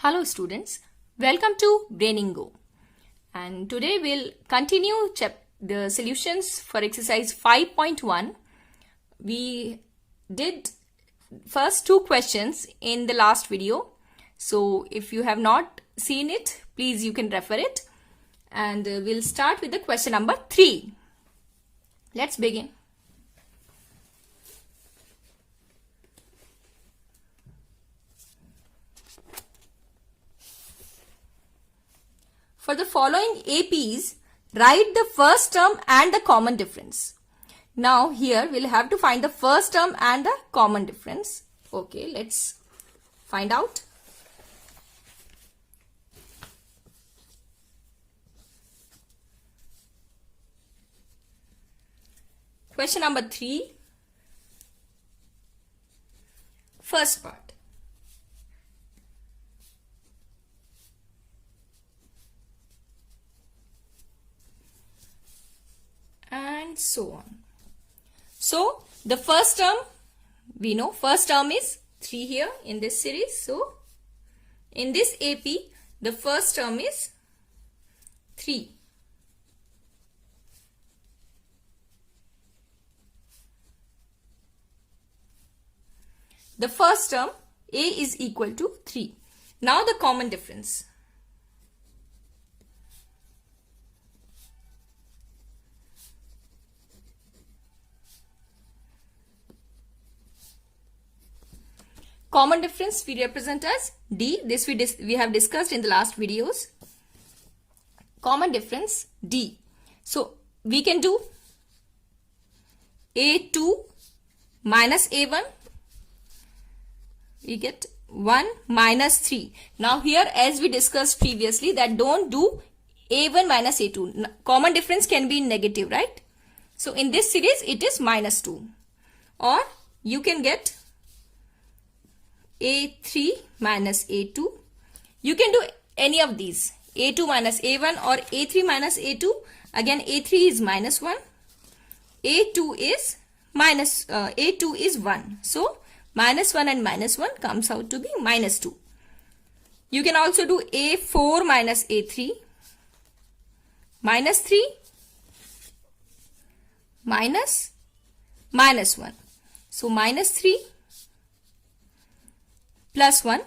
Hello students, welcome to Brainingo, and today we'll continue the solutions for exercise 5.1. We did first two questions in the last video, so if you have not seen it, please you can refer it, and we'll start with the question number 3. Let's begin. For the following APs, write the first term and the common difference. Now here we'll have to find the first term and the common difference. Okay, let's find out. Question number 3. First part. And so on. So the first term, we know first term is 3 here in this series. So in this AP, the first term is 3. The first term A is equal to 3. Now the common difference. Common difference we represent as D. This we have discussed in the last videos. Common difference D. So we can do A2 minus A1. We get 1 minus 3. Now here, as we discussed previously, that don't do A1 minus A2. Common difference can be negative, right? So in this series it is minus 2. Or you can get A3 minus A2. You can do any of these. A2 minus A1 or A3 minus A2. Again A3 is minus 1. A2 is A2 is 1. So minus 1 and minus 1 comes out to be minus 2. You can also do A4 minus A3. Minus 3 minus 1. So minus 3 plus 1,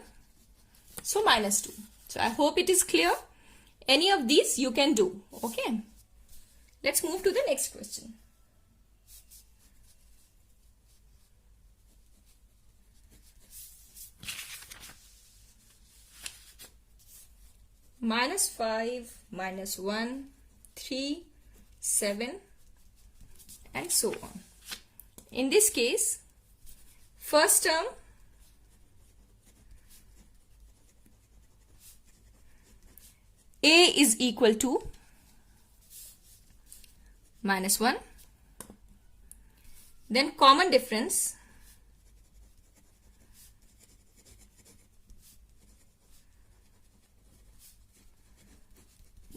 so minus 2. So I hope it is clear. Any of these you can do. Okay. Let's move to the next question. Minus 5, minus 1, 3, 7, and so on. In this case, first term A is equal to minus 1. Then common difference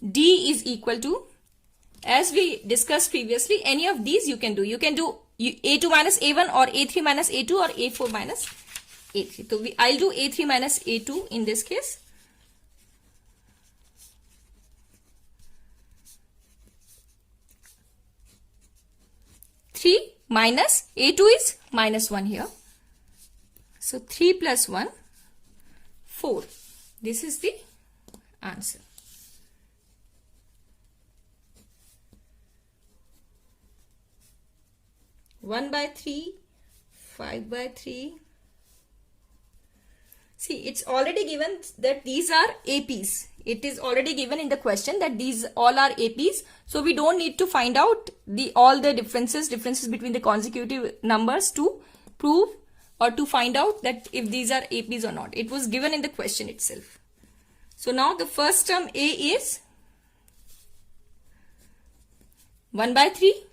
D is equal to, as we discussed previously, any of these you can do. You can do A2 minus A1 or A3 minus A2 or A4 minus A3. So I'll do A3 minus A2 in this case. 3 minus A2 is minus 1 here. So 3 plus 1, 4. This is the answer. One by 3, 5 by 3. See, it's already given that these are APs. It is already given in the question that these all are APs. So we don't need to find out all the differences between the consecutive numbers to prove or to find out that if these are APs or not. It was given in the question itself. So now the first term A is 1 by 3.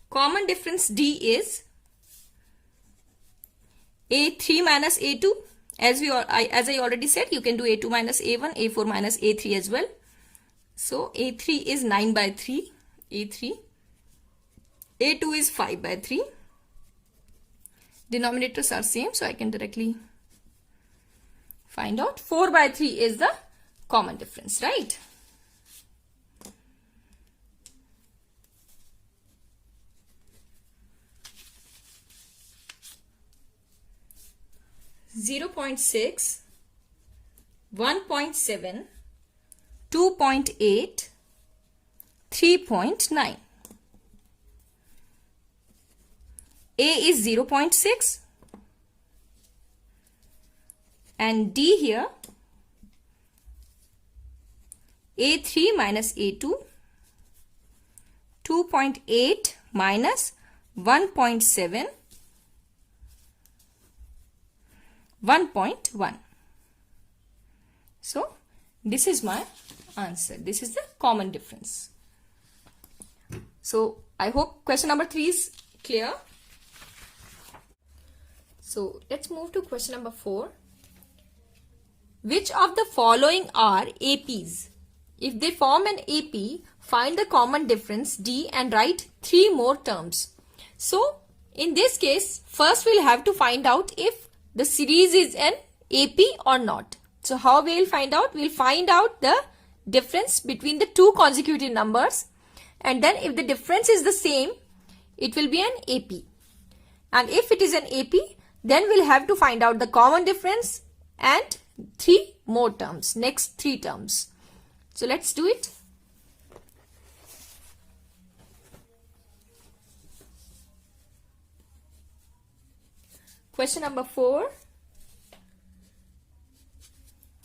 Common difference D is A3 minus A2. As I already said, you can do A2 minus A1, A4 minus A3 as well. So A3 is 9 by 3, A3. A2 is 5 by 3. Denominators are same, so I can directly Find out 4 by 3 is the common difference, right? Zero 0.6, 1.7, 2.8, 3.9. A is 0.6 and D here A3 minus A2, 2.8 minus 1.7, 1.1. So this is my answer. This is the common difference. So I hope question number 3 is clear. So let's move to question number 4. Which of the following are APs? If they form an AP, find the common difference D and write 3 more terms. So in this case, first we'll have to find out if the series is an AP or not. So how we will find out? We'll find out the difference between the two consecutive numbers, and then if the difference is the same, it will be an AP. And if it is an AP, then we'll have to find out the common difference and 3 more terms, next 3 terms. So let's do it. Question number 4.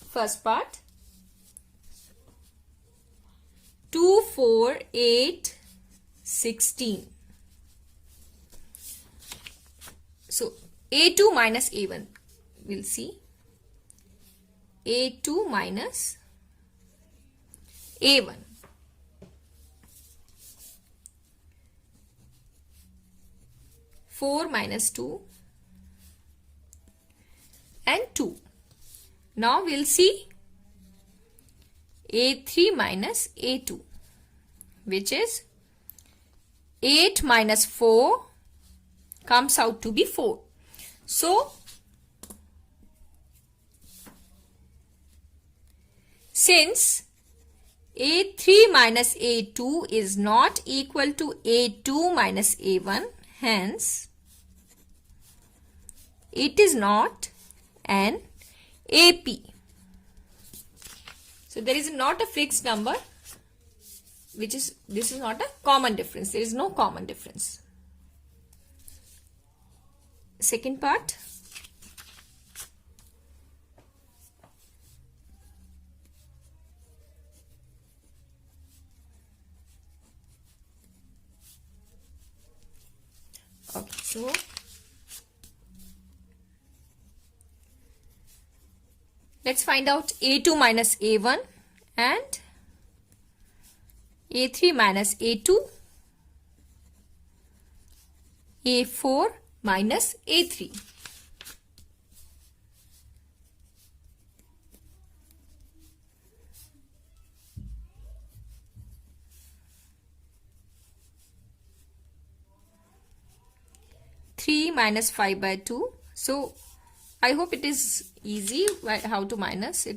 First part. 2, 4, 8, 16. So A2 minus A1. We'll see. A2 minus A1. Four minus 2 and 2. Now we'll see A3 minus A2, which is 8 minus 4 comes out to be 4. So since A3 minus A2 is not equal to A2 minus A1, hence it is not an AP. So there is not a fixed number, this is not a common difference. There is no common difference. Second part. Okay, so let's find out A2 minus A1 and A3 minus A2, A4 minus A3. Minus 5 by 2. So I hope it is easy how to minus.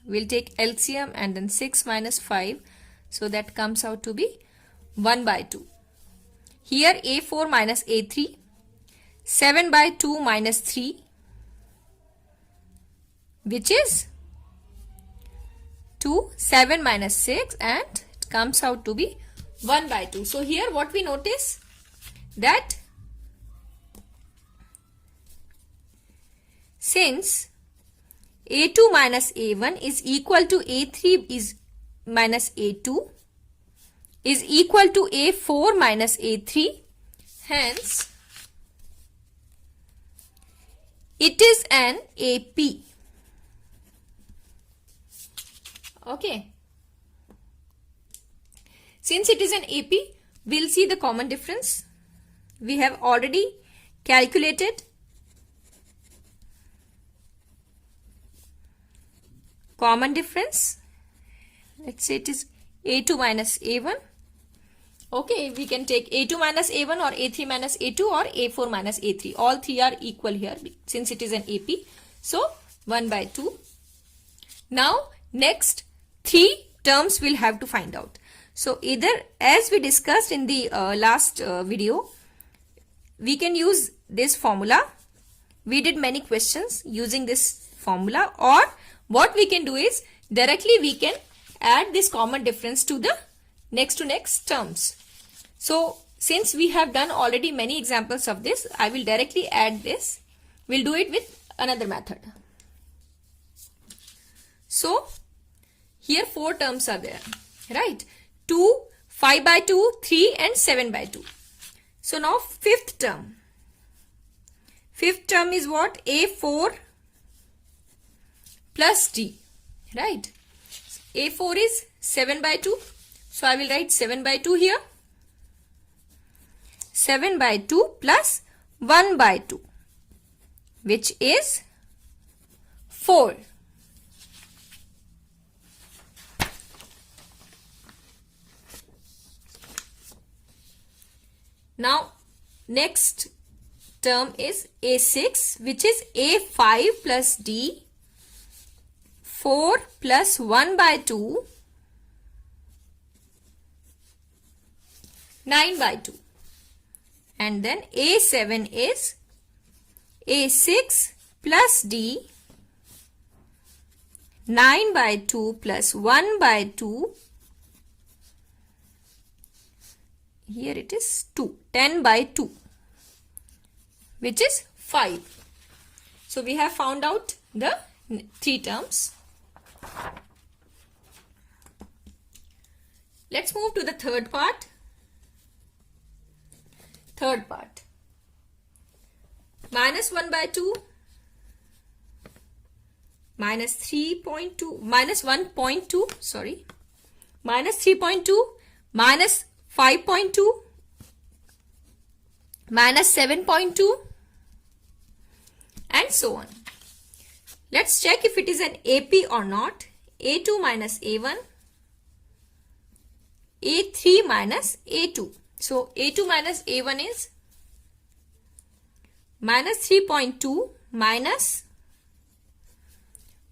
We'll take LCM and then 6 minus 5. So that comes out to be 1 by 2. Here A4 minus A3. 7 by 2 minus 3. Which is 2. 7 minus 6 and it comes out to be 1 by 2. So here what we notice that since A2 minus A1 is equal to A3 is minus A2 is equal to A4 minus A3, hence it is an AP. Okay. Since it is an AP, we'll see the common difference. We have already calculated common difference. Let's say it is A2 minus A1. Okay, we can take A2 minus A1 or A3 minus A2 or A4 minus A3. All three are equal here since it is an AP. So 1 by 2. Now next 3 terms we'll have to find out. So either, as we discussed in the last video, we can use this formula. We did many questions using this formula, or what we can do is directly we can add this common difference to the next to next terms. So since we have done already many examples of this, I will directly add this. We'll do it with another method. So here 4 terms are there, right? 2, 5 by 2, 3 and 7 by 2. So now fifth term. Fifth term is what? A4 plus D, right? A4 is 7 by 2. So I will write 7 by 2 here. 7 by 2 plus 1 by 2, which is 4. Now next term is A6, which is A5 plus D, 4 plus 1 by 2, 9 by 2. And then A7 is A6 plus D, 9 by 2 plus 1 by 2. Here it is 2, 10 by 2, which is 5. So we have found out the 3 terms. Let's move to the third part. Third part. Minus 1 by 2, minus 3.2, minus 1.2, sorry, minus 3.2, minus 5.2, minus 7.2, and so on. Let's check if it is an AP or not. A2 minus A1, A3 minus A2. So A2 minus A1 is minus 3.2 minus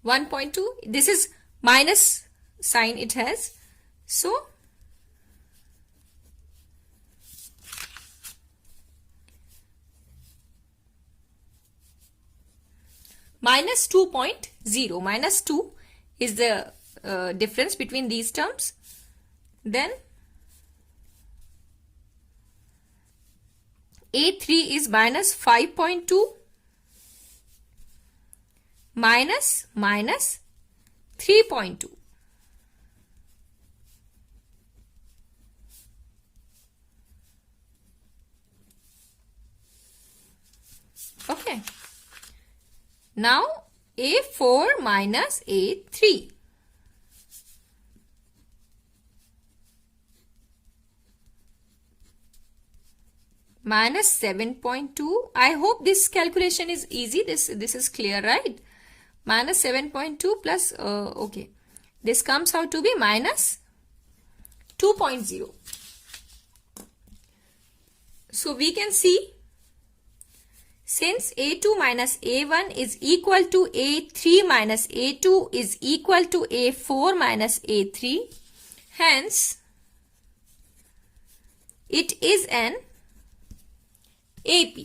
1.2. This is minus sign it has. So minus 2.0. Minus 2 is the difference between these terms. Then A3 is minus 5.2 minus 3.2. Okay. Now A4 minus A3. Minus 7.2. I hope this calculation is easy. This is clear, right? Minus 7.2 plus, okay. This comes out to be minus 2.0. So we can see, since A2 minus A1 is equal to A3 minus A2 is equal to A4 minus A3, hence it is an AP.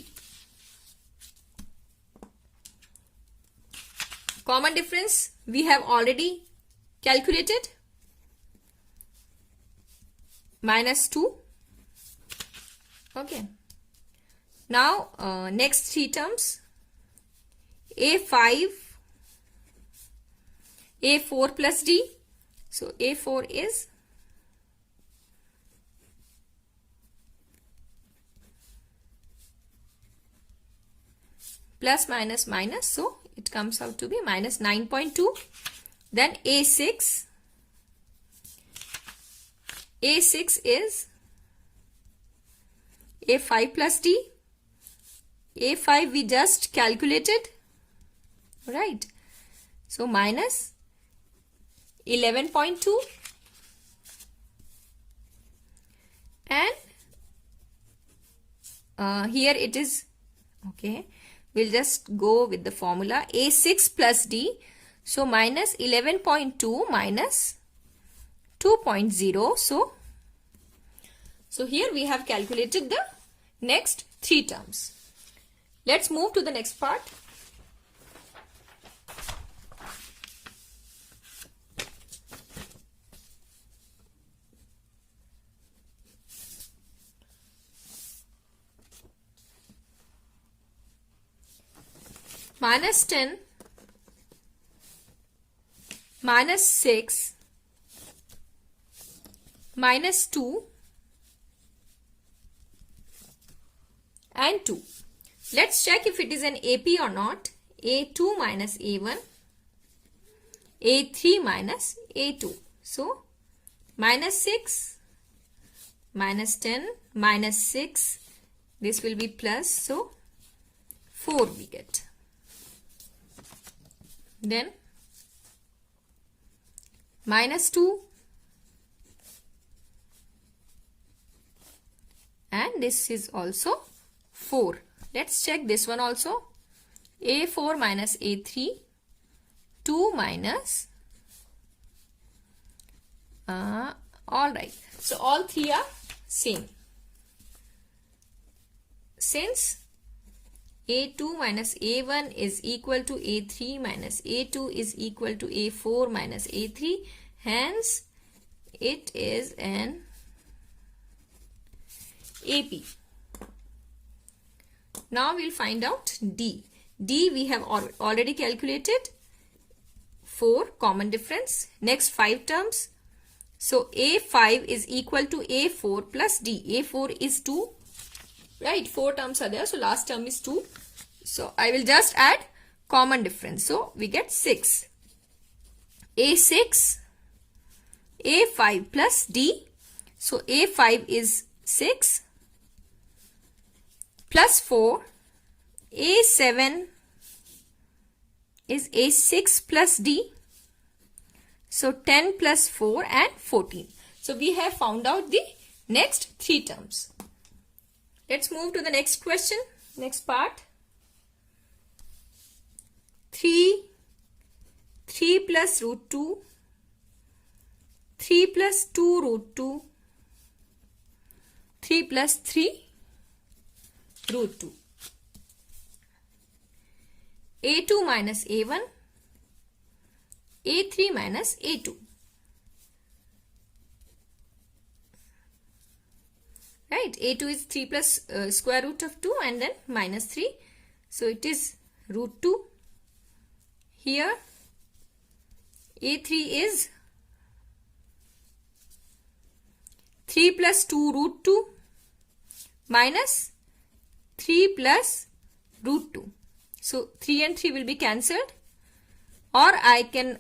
Common difference we have already calculated, minus 2. Okay. Now next 3 terms, A5, A4 plus D. So A4 is plus minus minus, so it comes out to be minus 9.2. Then A6. A6 is A5 plus D. A5 we just calculated, right? So minus 11.2. And here it is, okay. we'll just go with the formula A6 plus D. So minus 11.2 minus 2.0. So here we have calculated the next 3 terms. Let's move to the next part. Minus 10, minus 6, minus 2 and 2. Let's check if it is an AP or not. A2 minus A1, A3 minus A2. So minus 6, minus 10, minus 6. This will be plus. So 4 we get. Then minus 2 and this is also 4. Let's check this one also. A4 minus A3, 2 minus, alright. So all 3 are same. Since A2 minus A1 is equal to A3 minus A2 is equal to A4 minus A3. Hence, it is an AP. Now we'll find out D. D we have already calculated. 4 common difference. Next 5 terms. So A5 is equal to A4 plus D. A4 is 2. Right, 4 terms are there. So last term is 2. So I will just add common difference. So we get 6. A6, A5 plus D. So A5 is 6 plus 4. A7 is A6 plus D. So 10 plus 4 and 14. So we have found out the next 3 terms. Let's move to the next question, next part. 3 plus root 2, 3 plus 2 root 2, 3 plus 3 root 2. A2 minus A1, A3 minus A2. Right, A2 is 3 plus square root of 2 and then minus 3. So it is root 2. Here A3 is 3 plus 2 root 2 minus 3 plus root 2. So 3 and 3 will be cancelled, or I can,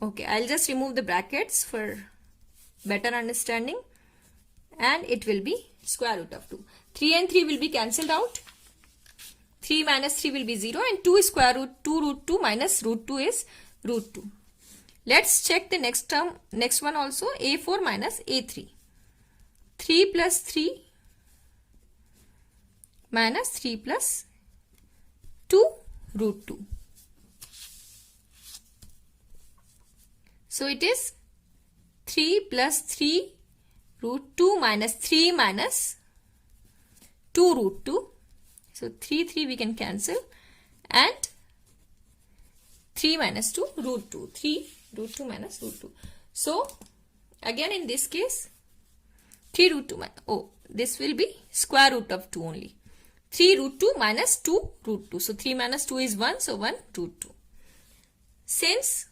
okay, I'll just remove the brackets for better understanding, and it will be square root of 2. 3 and 3 will be cancelled out. 3 minus 3 will be 0 and 2 is square root 2 root 2 minus root 2 is root 2. Let's check the next term, next one also. A4 minus A3. 3 plus 3 minus 3 plus 2 root 2. So it is 3 plus 3 root 2 minus 3 minus 2 root 2. So 3 we can cancel, and 3 minus 2 root 2. 3 root 2 minus root 2. So again in this case 3 root 2 minus, this will be square root of 2 only. 3 root 2 minus 2 root 2. So 3 minus 2 is 1. So 1 root 2. Since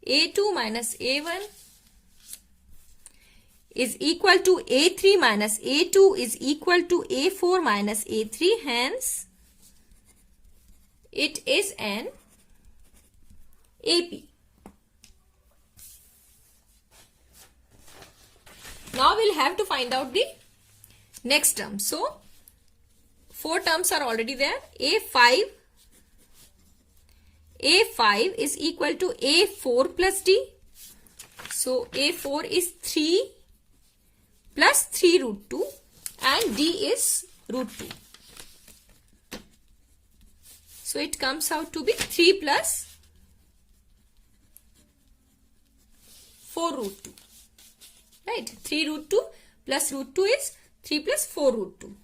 A2 minus A1 is equal to A3 minus A2 is equal to A4 minus A3. Hence, it is an AP. Now we'll have to find out the next term. So 4 terms are already there. A5 is equal to A4 plus D. So A4 is 3 plus 3 root 2 and D is root 2. So it comes out to be 3 plus 4 root 2. Right? 3 root 2 plus root 2 is 3 plus 4 root 2.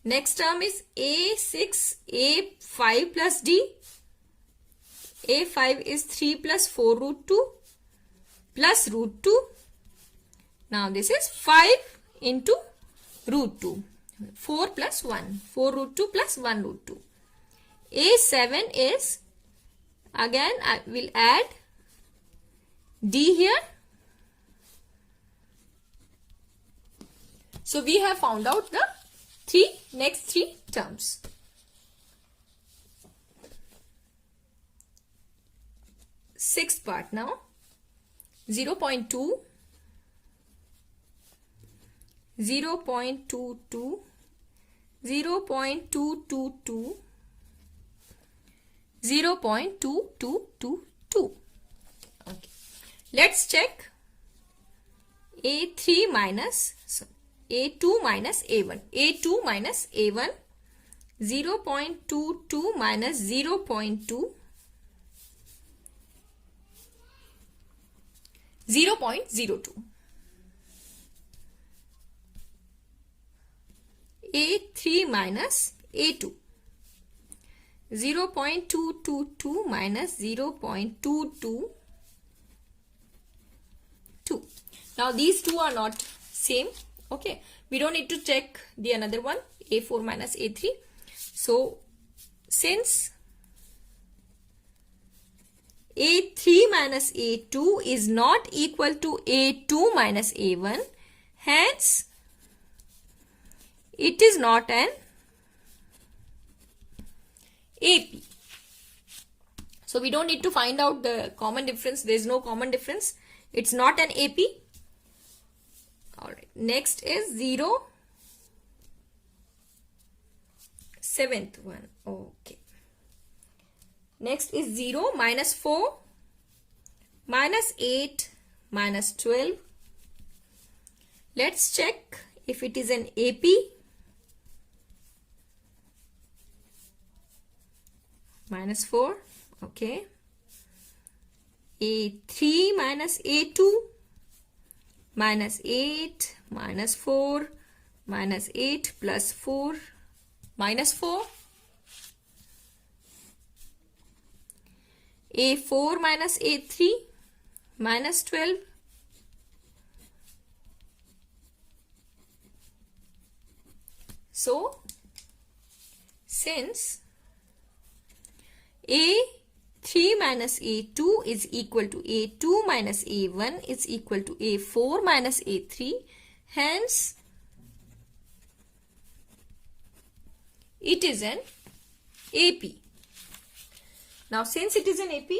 Next term is A6, A5 plus D. A5 is 3 plus 4 root 2 plus root 2. Now this is 5 into root 2. 4 plus 1. 4 root 2 plus 1 root 2. A7 is, again I will add D here. So we have found out the next three terms. Sixth part now. 0.2, 0.22, 0.222, 0.2222. Okay. Let's check A2 minus A1. A2 minus A1. 0.22 minus 0.2. 0.02. A3 minus A2. 0.222 minus 0.222. Now these two are not same. Okay. We don't need to check the another one. A4 minus A3. So since A3 minus A2 is not equal to A2 minus A1, hence it is not an AP. So we don't need to find out the common difference. There is no common difference. It's not an AP. Alright. Next is 0. Seventh one. Okay. Next is 0, minus 4, minus 8, minus 12. Let's check if it is an AP. Minus 4. Okay. A3 minus A2. Minus 8, minus 4, minus 8 plus 4, minus 4. A4 minus A3, minus 12. So, since A3 minus A2 is equal to A2 minus A1 is equal to A4 minus A3, hence it is an AP. Now since it is an AP,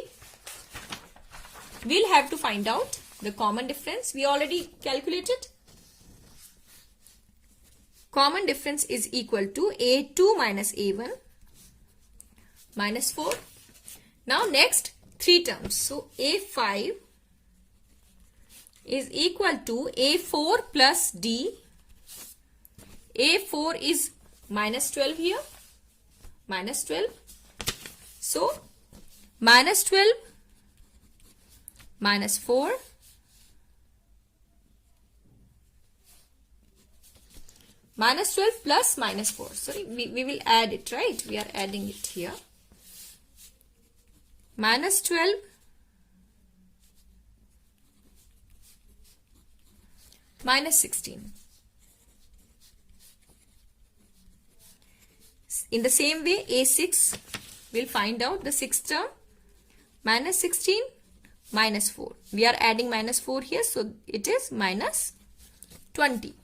we'll have to find out the common difference. We already calculated. Common difference is equal to A2 minus A1 minus 4. Now next three terms. So A5 is equal to A4 plus D. A4 is minus 12 here. Minus 12. So minus 12 minus 4 minus 12 plus minus 4. Sorry, we will add it, right? We are adding it here. Minus 12 minus 16. In the same way, A6 will find out the sixth term. Minus 16 minus 4. We are adding minus 4 here, so it is minus 20.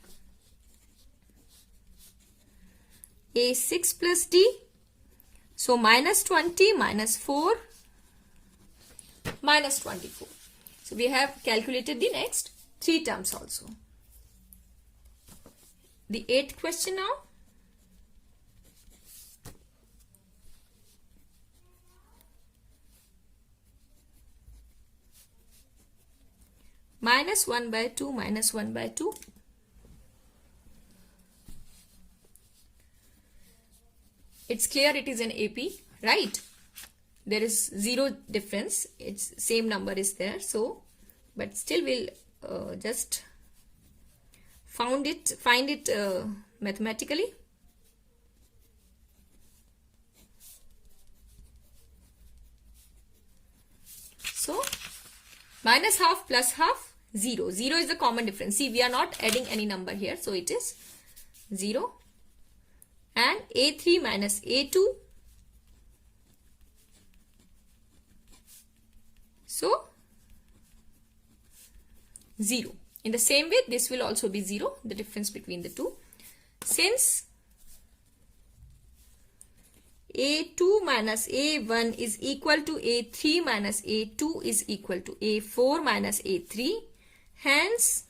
A6 plus D. So minus 20 minus 4 minus 24. So we have calculated the next three terms also. The eighth question now. Minus 1 by 2 minus 1 by 2. it's clear it is an AP, right? There is zero difference. It's same number is there. So, but still we'll just find it mathematically. So, minus half plus half, 0. 0 is the common difference. See, we are not adding any number here. So, it is 0. And A3 minus A2. So, 0. In the same way, this will also be 0, the difference between the two. Since A2 minus A1 is equal to A3 minus A2 is equal to A4 minus A3, hence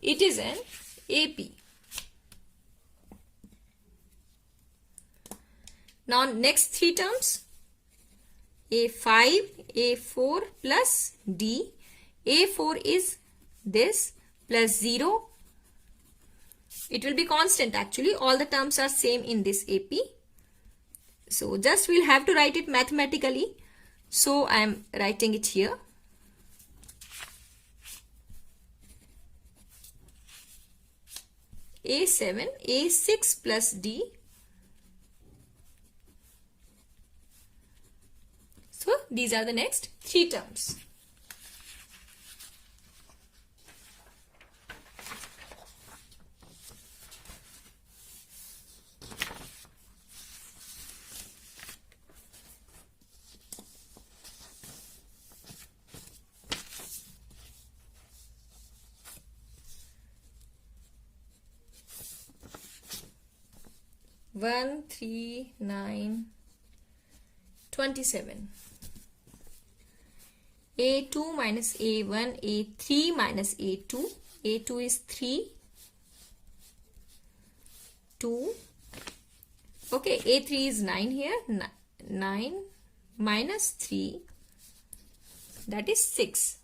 it is an AP. Now next three terms, A5, A4 plus D. A4 is this plus 0. It will be constant actually. All the terms are same in this AP. So just we'll have to write it mathematically. So I am writing it here. A7, A6 plus D. So these are the next three terms. One, 3, 9, 27. A2 minus A1, A3 minus A2. A2 is 3, 2. Okay, A3 is 9 here. 9 minus 3, that is 6.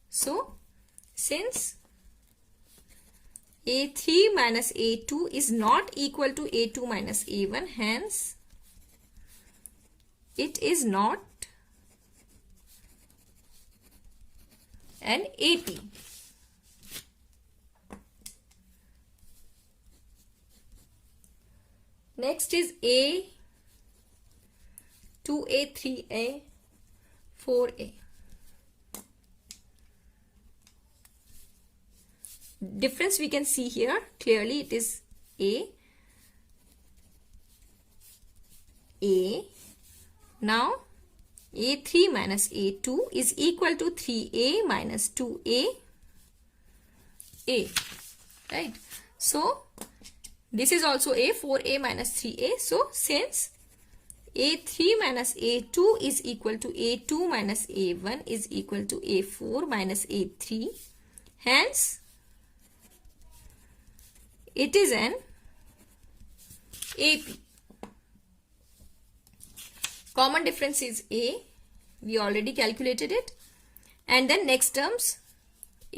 So, since A3 minus A2 is not equal to A2 minus A1, hence it is not an AP. Next is A, 2A, 3A, 4A. Difference we can see here clearly. It is A. Now A3 minus A2 is equal to 3A minus 2A. Right. So this is also A, 4A minus 3A. So since A3 minus A2 is equal to A2 minus A1 is equal to A4 minus A3, hence it is an AP. Common difference is A. We already calculated it. And then next terms,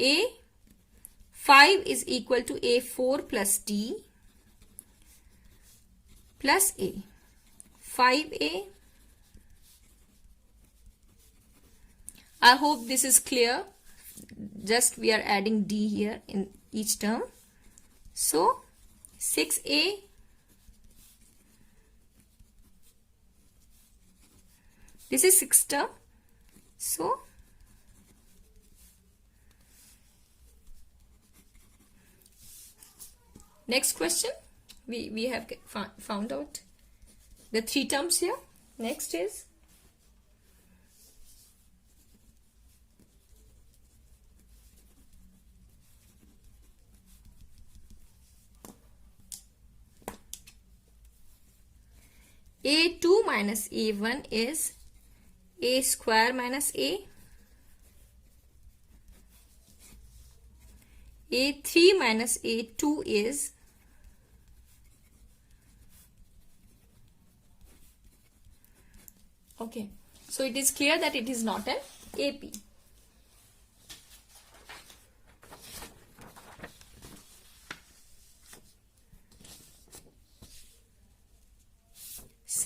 A5 is equal to A4 plus D plus A. 5A. I hope this is clear. Just we are adding D here in each term. So 6A. This is 6th term. So next question, we have found out the three terms here. Next is A2 minus A1 is A square minus A. A3 minus A2 is okay. So it is clear that it is not an AP.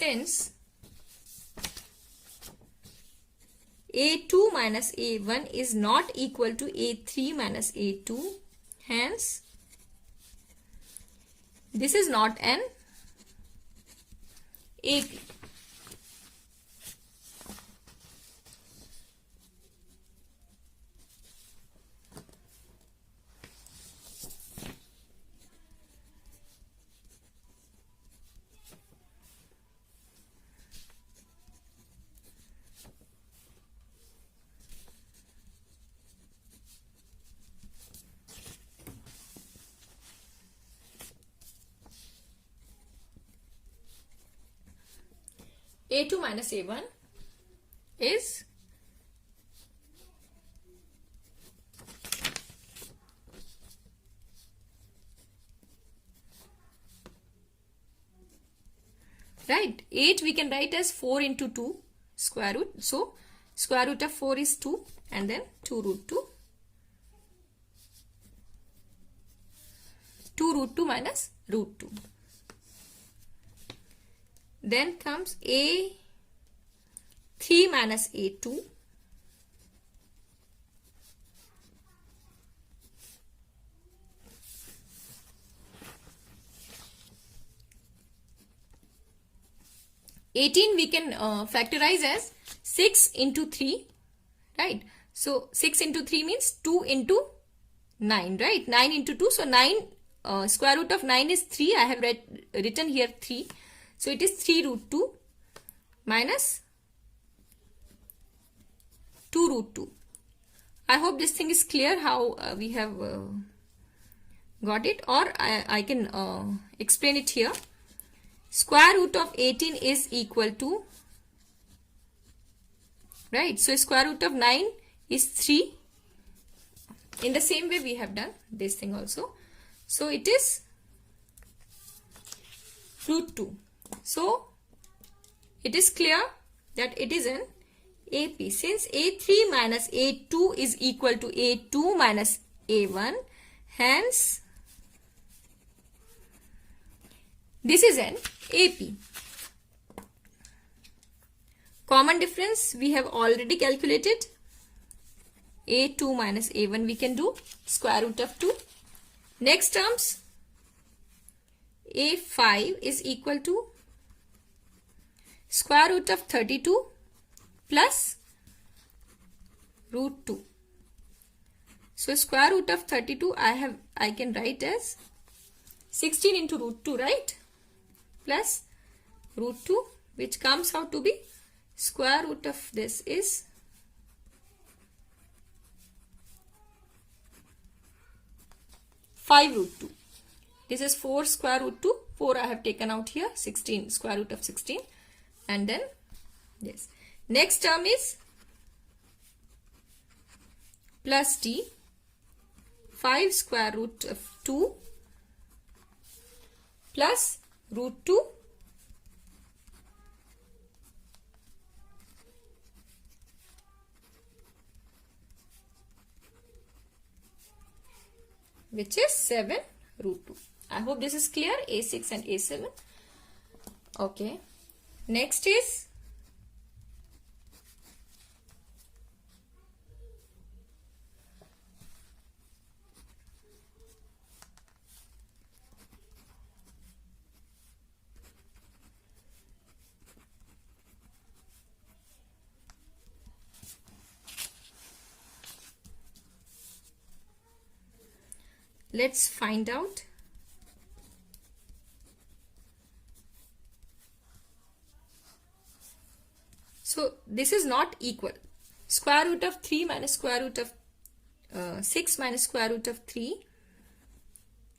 since A2 minus A1 is not equal to A3 minus A2, hence this is not an AP. A2 minus A1 is right. 8 we can write as 4 into 2 square root. So square root of 4 is 2 and then 2 root 2. 2 root 2 minus root 2. Then comes A3 minus A2. (18) we can factorize as 6 into 3, right? So 6 into 3 means 2 into 9, right? 9 into 2. So 9, square root of 9 is 3. I have written here 3. So it is 3 root 2 minus 2 root 2. I hope this thing is clear how we have got it, or I can explain it here. Square root of 18 is equal to, right? So square root of 9 is 3. In the same way we have done this thing also. So it is root 2. So it is clear that it is an AP. Since A3 minus A2 is equal to A2 minus A1, hence this is an AP. Common difference we have already calculated. A2 minus A1 we can do square root of 2. Next terms, A5 is equal to square root of 32 plus root 2. So square root of 32 I can write as 16 into root 2, right? Plus root 2, which comes out to be square root of this is 5 root 2. This is 4 square root 2. 4 I have taken out here. 16 square root of 16. And then this. Next term is plus d. 5 square root of 2 plus root 2 which is 7 root 2. I hope this is clear. A6 and A7. Okay. Next is let's find out. So this is not equal. Square root of 3 minus square root of 6 minus square root of 3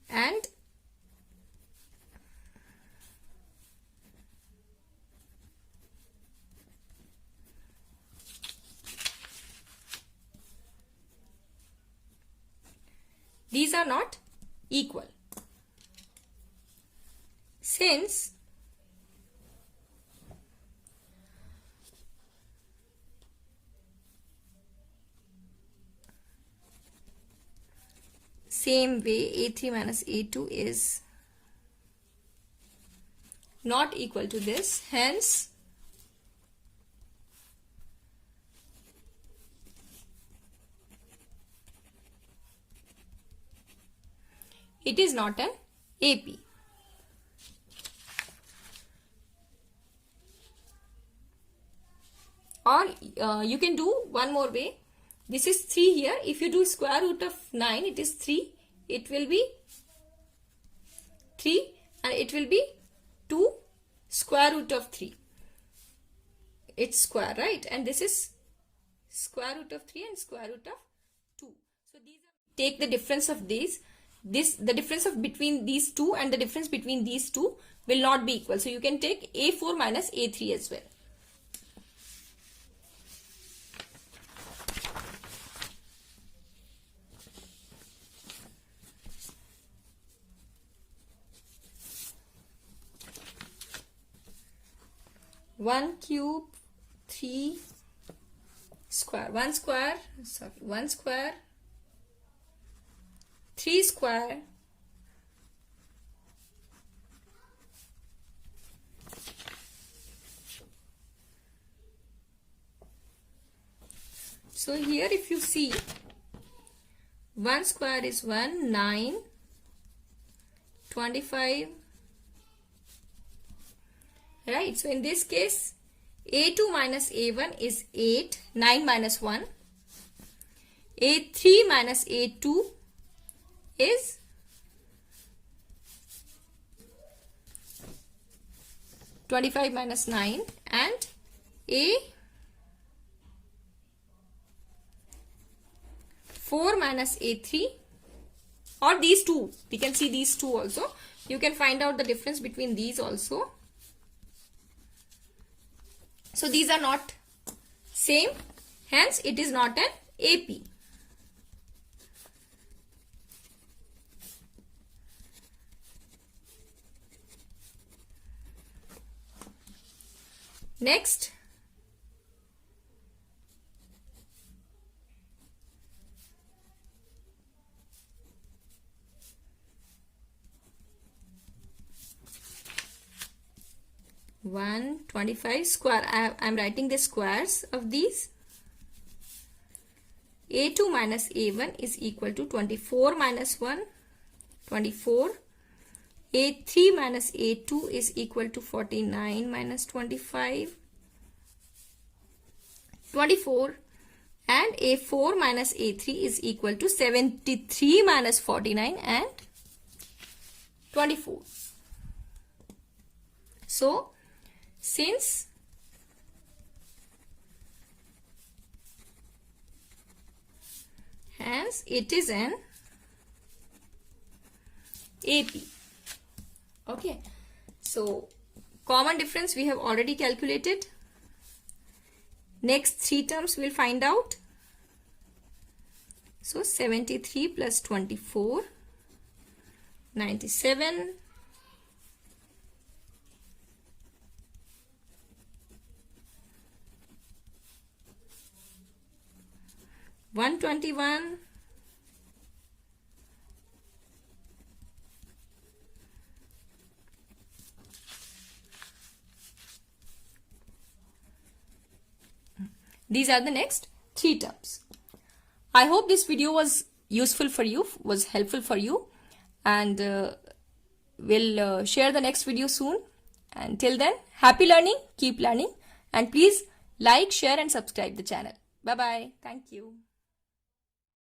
and these are not equal. Since same way A3 minus A2 is not equal to this. Hence, it is not an AP. Or you can do one more way. This is 3 here. If you do square root of 9, it is 3. It will be 3 and it will be 2 square root of 3. It's square, right? And this is square root of 3 and square root of 2. So these are, take the difference of these. The difference of between these two and the difference between these two will not be equal. So you can take A4 minus A3 as well. One cube, 3 square, 1 square, 3 square, so here if you see 1 square is 1, 9, 25, right? So in this case A2 minus A1 is 8, 9 minus 1, A3 minus A2 is 25 minus 9, and A4 minus A3, or these two, we can see these two also. You can find out the difference between these also. So these are not same, hence it is not an AP. Next, one 25 square. I am writing the squares of these. A2 minus A1 is equal to 24 minus 1, 24. A3 minus A2 is equal to 49 minus 25, 24, and A4 minus A3 is equal to 73 minus 49 and 24. So, since hence it is an AP. Okay, so common difference we have already calculated. Next 3 terms we'll find out. So 73 plus 24, 97. 121, 'These are the next 3 terms. I hope this video was useful for you, was helpful for you, and we'll share the next video soon. And till then, happy learning, keep learning, and please like, share and subscribe the channel. Bye bye. Thank you.